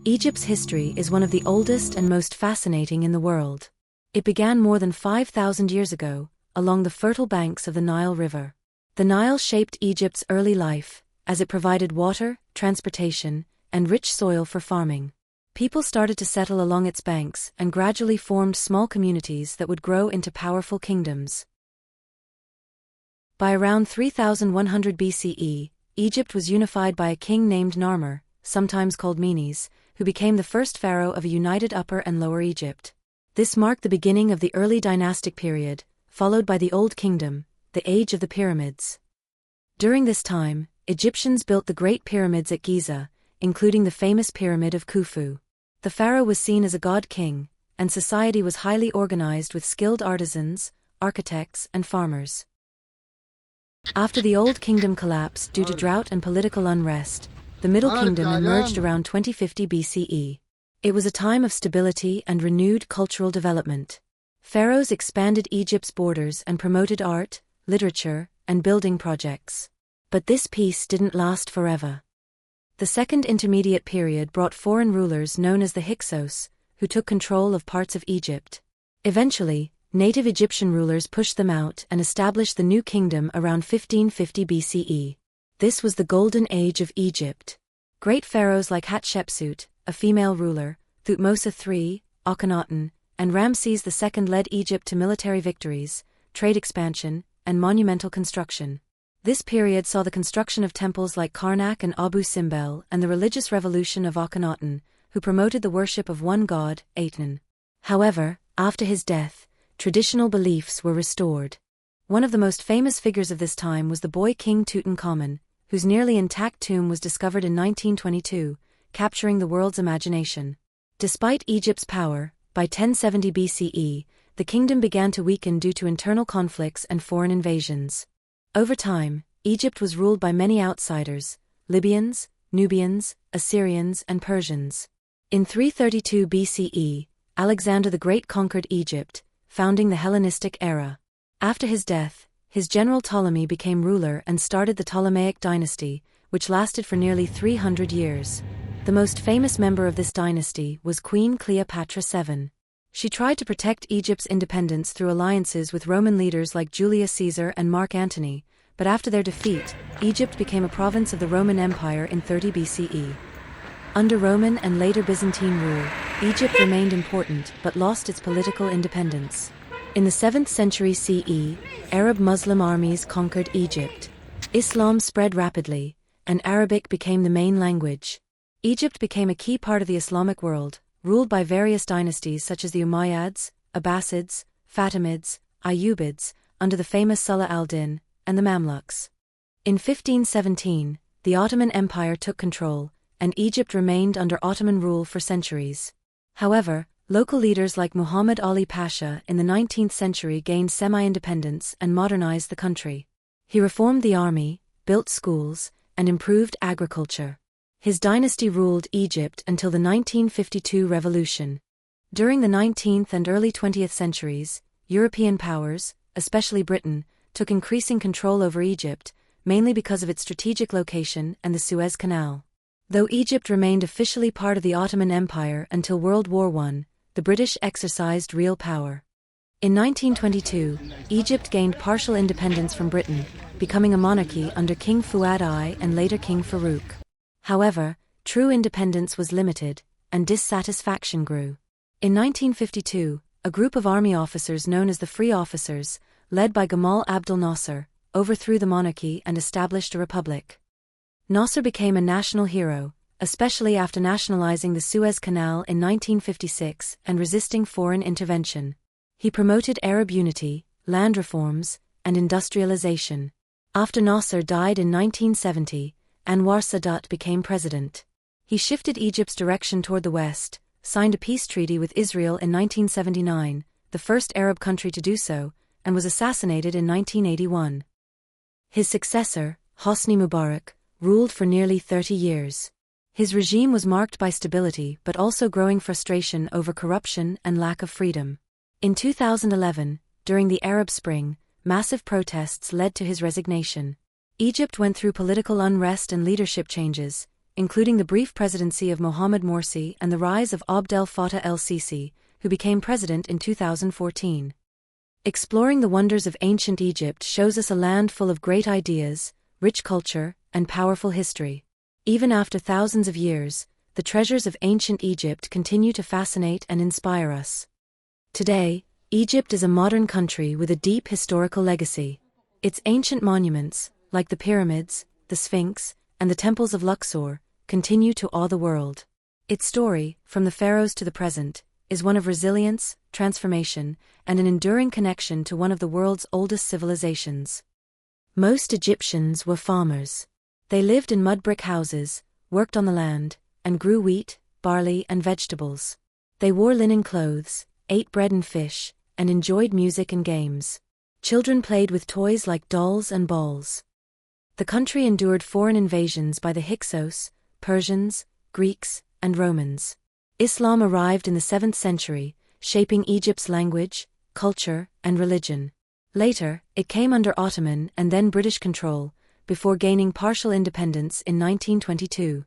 Egypt's history is one of the oldest and most fascinating in the world. It began more than 5,000 years ago, along the fertile banks of the Nile River. The Nile shaped Egypt's early life, as it provided water, transportation, and rich soil for farming. People started to settle along its banks and gradually formed small communities that would grow into powerful kingdoms. By around 3100 BCE, Egypt was unified by a king named Narmer, sometimes called Menes, who became the first pharaoh of a united Upper and Lower Egypt. This marked the beginning of the early dynastic period, followed by the Old Kingdom, the Age of the Pyramids. During this time, Egyptians built the Great Pyramids at Giza, including the famous Pyramid of Khufu. The pharaoh was seen as a god-king, and society was highly organized with skilled artisans, architects, and farmers. After the Old Kingdom collapsed due to drought and political unrest, the Middle Kingdom emerged around 2050 BCE. It was a time of stability and renewed cultural development. Pharaohs expanded Egypt's borders and promoted art, literature, and building projects. But this peace didn't last forever. The Second Intermediate Period brought foreign rulers known as the Hyksos, who took control of parts of Egypt. Eventually, native Egyptian rulers pushed them out and established the new kingdom around 1550 BCE. This was the Golden Age of Egypt. Great pharaohs like Hatshepsut, a female ruler, Thutmose III, Akhenaten, and Ramses II led Egypt to military victories, trade expansion, and monumental construction. This period saw the construction of temples like Karnak and Abu Simbel and the religious revolution of Akhenaten, who promoted the worship of one god, Aten. However, after his death, traditional beliefs were restored. One of the most famous figures of this time was the boy king Tutankhamun, whose nearly intact tomb was discovered in 1922, capturing the world's imagination. Despite Egypt's power, by 1070 BCE, the kingdom began to weaken due to internal conflicts and foreign invasions. Over time, Egypt was ruled by many outsiders: Libyans, Nubians, Assyrians, and Persians. In 332 BCE, Alexander the Great conquered Egypt, founding the Hellenistic era. After his death, his general Ptolemy became ruler and started the Ptolemaic dynasty, which lasted for nearly 300 years. The most famous member of this dynasty was Queen Cleopatra VII. She tried to protect Egypt's independence through alliances with Roman leaders like Julius Caesar and Mark Antony, but after their defeat, Egypt became a province of the Roman Empire in 30 BCE. Under Roman and later Byzantine rule, Egypt remained important but lost its political independence. In the 7th century CE, Arab Muslim armies conquered Egypt. Islam spread rapidly, and Arabic became the main language. Egypt became a key part of the Islamic world, ruled by various dynasties such as the Umayyads, Abbasids, Fatimids, Ayyubids, under the famous Salah al-Din, and the Mamluks. In 1517, the Ottoman Empire took control, and Egypt remained under Ottoman rule for centuries. However, local leaders like Muhammad Ali Pasha in the 19th century gained semi-independence and modernized the country. He reformed the army, built schools, and improved agriculture. His dynasty ruled Egypt until the 1952 revolution. During the 19th and early 20th centuries, European powers, especially Britain, took increasing control over Egypt, mainly because of its strategic location and the Suez Canal. Though Egypt remained officially part of the Ottoman Empire until World War I, the British exercised real power. In 1922, Egypt gained partial independence from Britain, becoming a monarchy under King Fuad I and later King Farouk. However, true independence was limited, and dissatisfaction grew. In 1952, a group of army officers known as the Free Officers, led by Gamal Abdel Nasser, overthrew the monarchy and established a republic. Nasser became a national hero, especially after nationalizing the Suez Canal in 1956 and resisting foreign intervention. He promoted Arab unity, land reforms, and industrialization. After Nasser died in 1970, Anwar Sadat became president. He shifted Egypt's direction toward the west, signed a peace treaty with Israel in 1979, the first Arab country to do so, and was assassinated in 1981. His successor, Hosni Mubarak, ruled for nearly 30 years. His regime was marked by stability but also growing frustration over corruption and lack of freedom. In 2011, during the Arab Spring, massive protests led to his resignation. Egypt went through political unrest and leadership changes, including the brief presidency of Mohamed Morsi and the rise of Abdel Fattah el-Sisi, who became president in 2014. Exploring the wonders of ancient Egypt shows us a land full of great ideas, rich culture, and powerful history. Even after thousands of years, the treasures of ancient Egypt continue to fascinate and inspire us. Today, Egypt is a modern country with a deep historical legacy. Its ancient monuments, like the pyramids, the Sphinx, and the temples of Luxor, continue to awe the world. Its story, from the pharaohs to the present, is one of resilience, transformation, and an enduring connection to one of the world's oldest civilizations. Most Egyptians were farmers. They lived in mud brick houses, worked on the land, and grew wheat, barley, and vegetables. They wore linen clothes, ate bread and fish, and enjoyed music and games. Children played with toys like dolls and balls. The country endured foreign invasions by the Hyksos, Persians, Greeks, and Romans. Islam arrived in the 7th century, shaping Egypt's language, culture, and religion. Later, it came under Ottoman and then British control, before gaining partial independence in 1922.